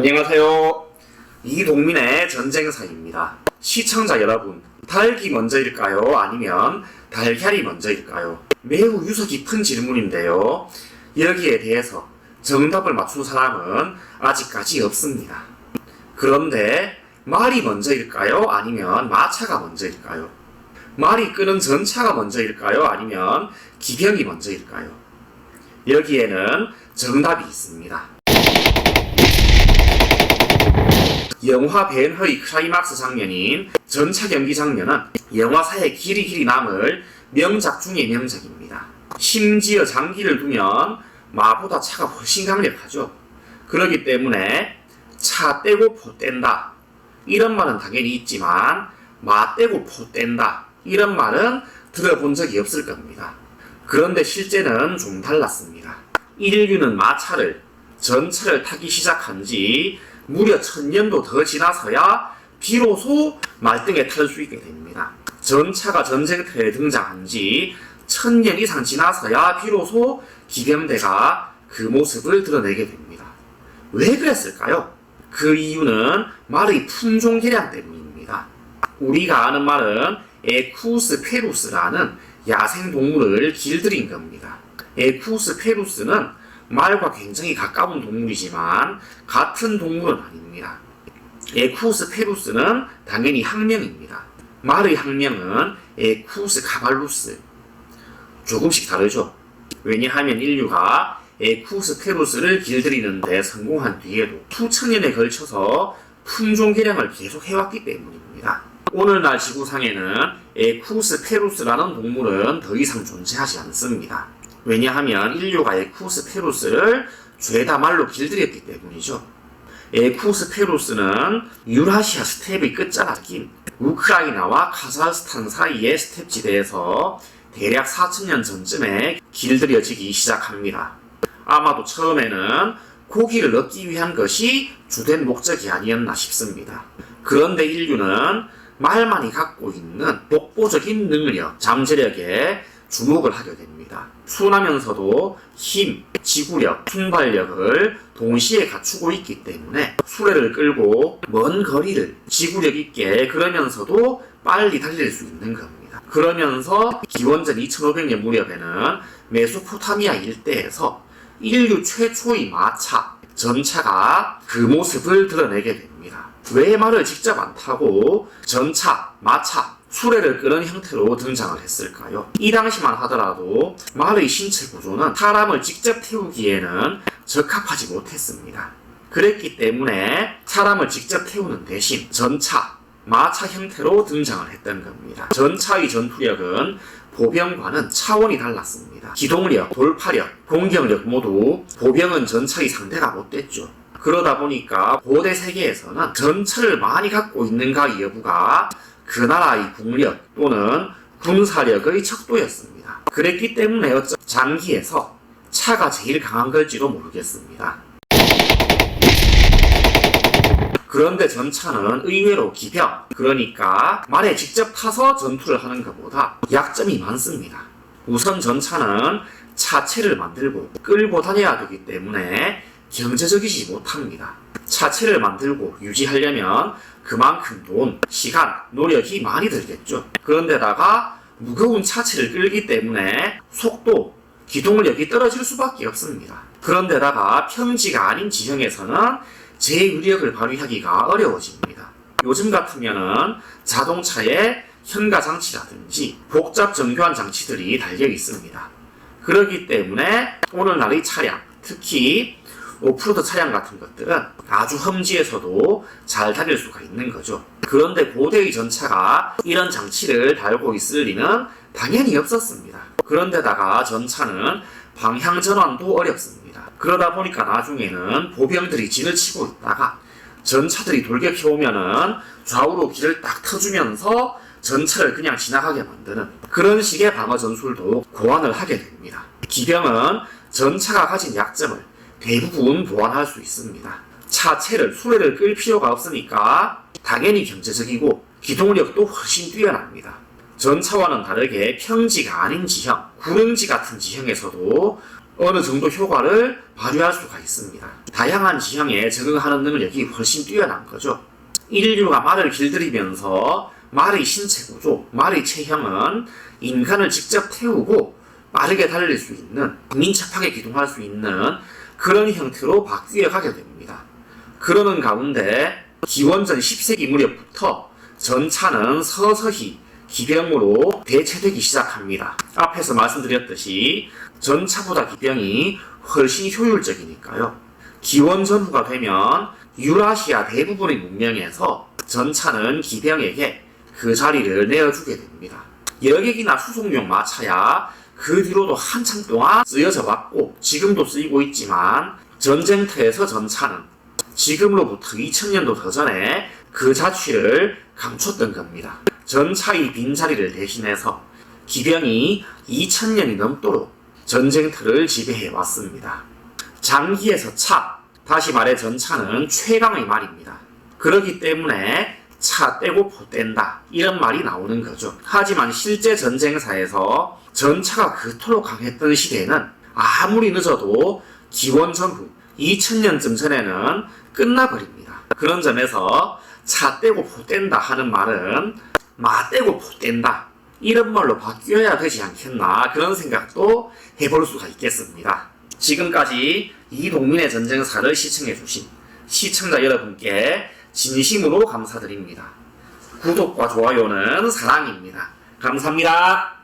안녕하세요. 이동민의 전쟁사입니다. 시청자 여러분, 닭이 먼저일까요? 아니면 달걀이 먼저일까요? 매우 유서 깊은 질문인데요. 여기에 대해서 정답을 맞춘 사람은 아직까지 없습니다. 그런데 말이 먼저일까요? 아니면 마차가 먼저일까요? 말이 끄는 전차가 먼저일까요? 아니면 기병이 먼저일까요? 여기에는 정답이 있습니다. 영화 벤허의 클라이막스 장면인 전차 경기 장면은 영화사에 길이 남을 명작 중의 명작입니다. 심지어 장기를 두면 마보다 차가 훨씬 강력하죠. 그렇기 때문에 차 떼고 포 뗀다 이런 말은 당연히 있지만 마 떼고 포 뗀다 이런 말은 들어본 적이 없을 겁니다. 그런데 실제는 좀 달랐습니다. 인류는 마차를, 전차를 타기 시작한 지 무려 1000년도 더 지나서야 비로소 말등에 탈 수 있게 됩니다. 전차가 전쟁터에 등장한 지 1000년 이상 지나서야 비로소 기병대가 그 모습을 드러내게 됩니다. 왜 그랬을까요? 그 이유는 말의 품종 개량 때문입니다. 우리가 아는 말은 에쿠스 페루스라는 야생동물을 길들인 겁니다. 에쿠스 페루스는 말과 굉장히 가까운 동물이지만 같은 동물은 아닙니다. 에쿠스 페루스는 당연히 학명입니다. 말의 학명은 에쿠스 카발루스. 조금씩 다르죠. 왜냐하면 인류가 에쿠스 페루스를 길들이는 데 성공한 뒤에도 수천 년에 걸쳐서 품종 개량을 계속 해왔기 때문입니다. 오늘날 지구상에는 에쿠스 페루스라는 동물은 더 이상 존재하지 않습니다. 왜냐하면 인류가 에쿠스 페루스를 죄다 말로 길들였기 때문이죠. 에쿠스 페루스는 유라시아 스테프의 끝자락인 우크라이나와 카자흐스탄 사이의 스테프 지대에서 대략 4000년 전쯤에 길들여지기 시작합니다. 아마도 처음에는 고기를 얻기 위한 것이 주된 목적이 아니었나 싶습니다. 그런데 인류는 말만이 갖고 있는 독보적인 능력, 잠재력에 주목을 하게 됩니다. 순하면서도 힘, 지구력, 순발력을 동시에 갖추고 있기 때문에 수레를 끌고 먼 거리를 지구력 있게 그러면서도 빨리 달릴 수 있는 겁니다. 그러면서 기원전 2500년 무렵에는 메소포타미아 일대에서 인류 최초의 마차, 전차가 그 모습을 드러내게 됩니다. 왜 말을 직접 안 타고 전차, 마차, 수레를 끄는 형태로 등장을 했을까요? 이 당시만 하더라도 말의 신체 구조는 사람을 직접 태우기에는 적합하지 못했습니다. 그랬기 때문에 사람을 직접 태우는 대신 전차, 마차 형태로 등장을 했던 겁니다. 전차의 전투력은 보병과는 차원이 달랐습니다. 기동력, 돌파력, 공격력 모두 보병은 전차의 상대가 못됐죠. 그러다 보니까 고대 세계에서는 전차를 많이 갖고 있는가 여부가 그 나라의 국력 또는 군사력의 척도였습니다. 그랬기 때문에 장기에서 차가 제일 강한 걸지도 모르겠습니다. 그런데 전차는 의외로 기병, 그러니까 말에 직접 타서 전투를 하는 것보다 약점이 많습니다. 우선 전차는 차체를 만들고 끌고 다녀야 되기 때문에 경제적이지 못합니다. 차체를 만들고 유지하려면 그만큼 돈, 시간, 노력이 많이 들겠죠. 그런데다가 무거운 차체를 끌기 때문에 속도, 기동력이 떨어질 수밖에 없습니다. 그런데다가 평지가 아닌 지형에서는 제위력을 발휘하기가 어려워집니다. 요즘 같으면은 자동차에 현가 장치라든지 복잡 정교한 장치들이 달려 있습니다. 그렇기 때문에 오늘날의 차량, 특히 오프로드 차량 같은 것들은 아주 험지에서도 잘 달릴 수가 있는 거죠. 그런데 고대의 전차가 이런 장치를 달고 있을 리는 당연히 없었습니다. 그런데다가 전차는 방향 전환도 어렵습니다. 그러다 보니까 나중에는 보병들이 진을 치고 있다가 전차들이 돌격해오면은 좌우로 길을 딱 터주면서 전차를 그냥 지나가게 만드는 그런 식의 방어 전술도 고안을 하게 됩니다. 기병은 전차가 가진 약점을 대부분 보완할 수 있습니다. 차체를, 수레를 끌 필요가 없으니까 당연히 경제적이고 기동력도 훨씬 뛰어납니다. 전차와는 다르게 평지가 아닌 지형, 구릉지 같은 지형에서도 어느 정도 효과를 발휘할 수가 있습니다. 다양한 지형에 적응하는 능력이 훨씬 뛰어난 거죠. 인류가 말을 길들이면서 말의 신체 구조, 말의 체형은 인간을 직접 태우고 빠르게 달릴 수 있는, 민첩하게 기동할 수 있는 그런 형태로 바뀌어 가게 됩니다. 그러는 가운데 기원전 10세기 무렵부터 전차는 서서히 기병으로 대체되기 시작합니다. 앞에서 말씀드렸듯이 전차보다 기병이 훨씬 효율적이니까요. 기원 전후가 되면 유라시아 대부분의 문명에서 전차는 기병에게 그 자리를 내어주게 됩니다. 여객이나 수송용 마차야 그 뒤로도 한참 동안 쓰여져 왔고 지금도 쓰이고 있지만 전쟁터에서 전차는 지금으로부터 2000년도 더 전에 그 자취를 감췄던 겁니다. 전차의 빈자리를 대신해서 기병이 2000년이 넘도록 전쟁터를 지배해 왔습니다. 장기에서 차, 다시 말해 전차는 최강의 말입니다. 그렇기 때문에 차 떼고 포 뗀다 이런 말이 나오는 거죠. 하지만 실제 전쟁사에서 전차가 그토록 강했던 시대는 아무리 늦어도 기원 전후 2000년쯤 전에는 끝나버립니다. 그런 점에서 차 떼고 포 뗀다 하는 말은 마 떼고 포 뗀다 이런 말로 바뀌어야 되지 않겠나 그런 생각도 해볼 수가 있겠습니다. 지금까지 이동민의 전쟁사를 시청해주신 시청자 여러분께 진심으로 감사드립니다. 구독과 좋아요는 사랑입니다. 감사합니다.